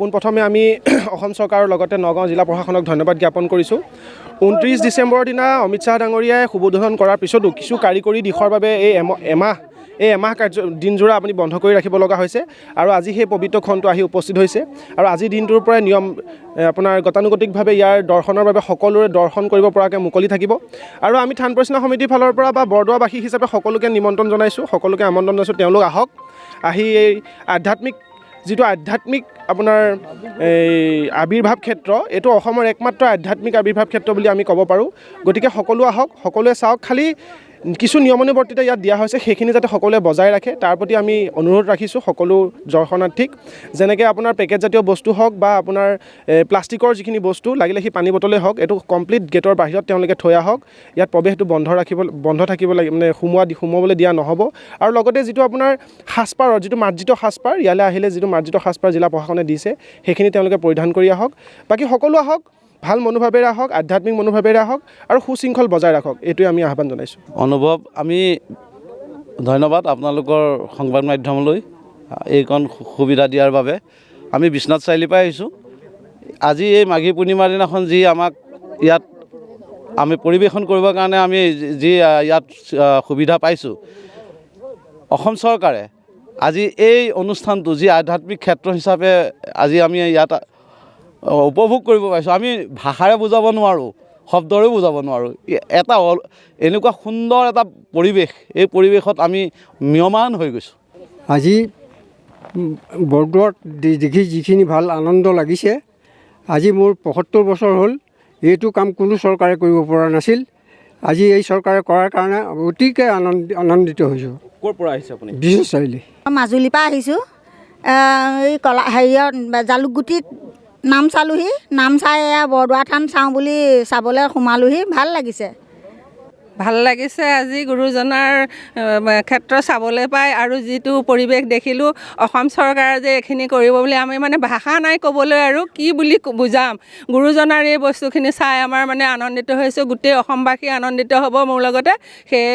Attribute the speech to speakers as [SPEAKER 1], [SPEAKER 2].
[SPEAKER 1] পোনপ্ৰথমে আমি অসম চৰকাৰৰ লগতে নগাঁও জিলা প্ৰশাসনক ধন্যবাদ জ্ঞাপন কৰিছোঁ। 29 ডিচেম্বৰৰ দিনা অমিত শ্বাহ ডাঙৰীয়াই শুভোধন কৰাৰ পিছতো কিছু কাৰিকৰী দিশৰ বাবে এই এমাহ দিনজোৰা আপুনি বন্ধ কৰি ৰাখিব লগা হৈছে আৰু আজি সেই পবিত্ৰ ক্ষণটো আহি উপস্থিত হৈছে আৰু আজিৰ দিনটোৰ পৰাই নিয়ম আপোনাৰ গতানুগতিকভাৱে ইয়াৰ দৰ্শনৰ বাবে সকলোৰে দৰ্শন কৰিব পৰাকৈ মুকলি থাকিব আৰু আমি থান পৰিচালনা সমিতিৰ ফালৰ পৰা বা বৰদোৱাবাসী হিচাপে সকলোকে নিমন্ত্ৰণ জনাইছোঁ, সকলোকে আমন্ত্ৰণ জনাইছোঁ, তেওঁলোক আহক, আহি এই আধ্যাত্মিক আপোনাৰ এই আবিৰ্ভাৱ ক্ষেত্ৰ, এইটো অসমৰ একমাত্ৰ আধ্যাত্মিক আবিৰ্ভাৱ ক্ষেত্ৰ বুলি আমি ক'ব পাৰোঁ। গতিকে সকলো আহক, সকলোৱে চাওক, খালি কিছু নিয়মানুৱৰ্তিতা ইয়াত দিয়া হৈছে, সেইখিনি যাতে সকলোৱে বজাই ৰাখে তাৰ প্ৰতি আমি অনুৰোধ ৰাখিছোঁ সকলো দৰ্শনাৰ্থীক। যেনেকৈ আপোনাৰ পেকেটজাতীয় বস্তু হওক বা আপোনাৰ প্লাষ্টিকৰ যিখিনি বস্তু, লাগিলে সি পানী বটলেই হওক, এইটো কমপ্লিট গেটৰ বাহিৰত তেওঁলোকে থৈ আহক। ইয়াত প্ৰৱেশটো বন্ধ থাকিব লাগিব, মানে সোমোৱাবলৈ দিয়া নহ'ব। আৰু লগতে যিটো আপোনাৰ সাজপাৰৰ যিটো মাৰ্জিত সাজপাৰ, ইয়ালৈ আহিলে যিটো মাৰ্জিত সাজপাৰ জিলা প্ৰশাসনে দিছে সেইখিনি তেওঁলোকে পৰিধান কৰি আহক। বাকী সকলো আহক, ভাল মনোভাৱেৰে আহক, আধ্যাত্মিক মনোভাৱেৰে আহক আৰু সুশৃংখল বজাই ৰাখক, এইটোৱে আমি আহ্বান জনাইছোঁ।
[SPEAKER 2] অনুভৱ আমি ধন্যবাদ আপোনালোকৰ সংবাদ মাধ্যমলৈ এইকণ সুবিধা দিয়াৰ বাবে। আমি বিশ্বনাথ চাৰিআলিৰ পৰা আহিছোঁ। আজি এই মাঘী পূৰ্ণিমাৰ দিনাখন যি আমাক ইয়াত আমি পৰিৱেশন কৰিবৰ কাৰণে আমি যি ইয়াত সুবিধা পাইছোঁ, অসম চৰকাৰে আজি এই অনুষ্ঠানটো যি আধ্যাত্মিক ক্ষেত্ৰ হিচাপে আজি আমি ইয়াত উপভোগ কৰিব পাৰিছোঁ, আমি ভাষাৰে বুজাব নোৱাৰোঁ, শব্দৰেও বুজাব নোৱাৰোঁ। এটা এনেকুৱা সুন্দৰ এটা পৰিৱেশ, এই পৰিৱেশত আমি ম্ৰিয়মান হৈ গৈছোঁ।
[SPEAKER 3] আজি বৰদোৱাত দেখি যিখিনি ভাল আনন্দ লাগিছে, আজি মোৰ ৭৫ বছৰ হ'ল, এইটো কাম কোনো চৰকাৰে কৰিব পৰা নাছিল। আজি এই চৰকাৰে কৰাৰ কাৰণে অতিকৈ আনন্দিত হৈছোঁ।
[SPEAKER 1] ক'ৰ পৰা আহিছে আপুনি?
[SPEAKER 3] বিশ্বনাথ চাৰিআলি।
[SPEAKER 4] মাজুলীৰ পৰা আহিছোঁ। এই হেৰিয়ত জালুকগুটিত নাম চালোহি, নাম চাই এয়া বৰদোৱা থান চাওঁ বুলি চাবলৈ সোমালোহি, ভাল লাগিছে।
[SPEAKER 5] ভাল লাগিছে আজি গুৰুজনাৰ ক্ষেত্ৰ চাবলৈ পাই, আৰু যিটো পৰিৱেশ দেখিলোঁ, অসম চৰকাৰে যে এইখিনি কৰিব বুলি আমি মানে ভাষা নাই ক'বলৈ, আৰু কি বুলি বুজাম। গুৰুজনাৰ এই বস্তুখিনি চাই আমাৰ মানে আনন্দিত হৈছোঁ, গোটেই অসমবাসী আনন্দিত হ'ব মোৰ লগতে। সেয়ে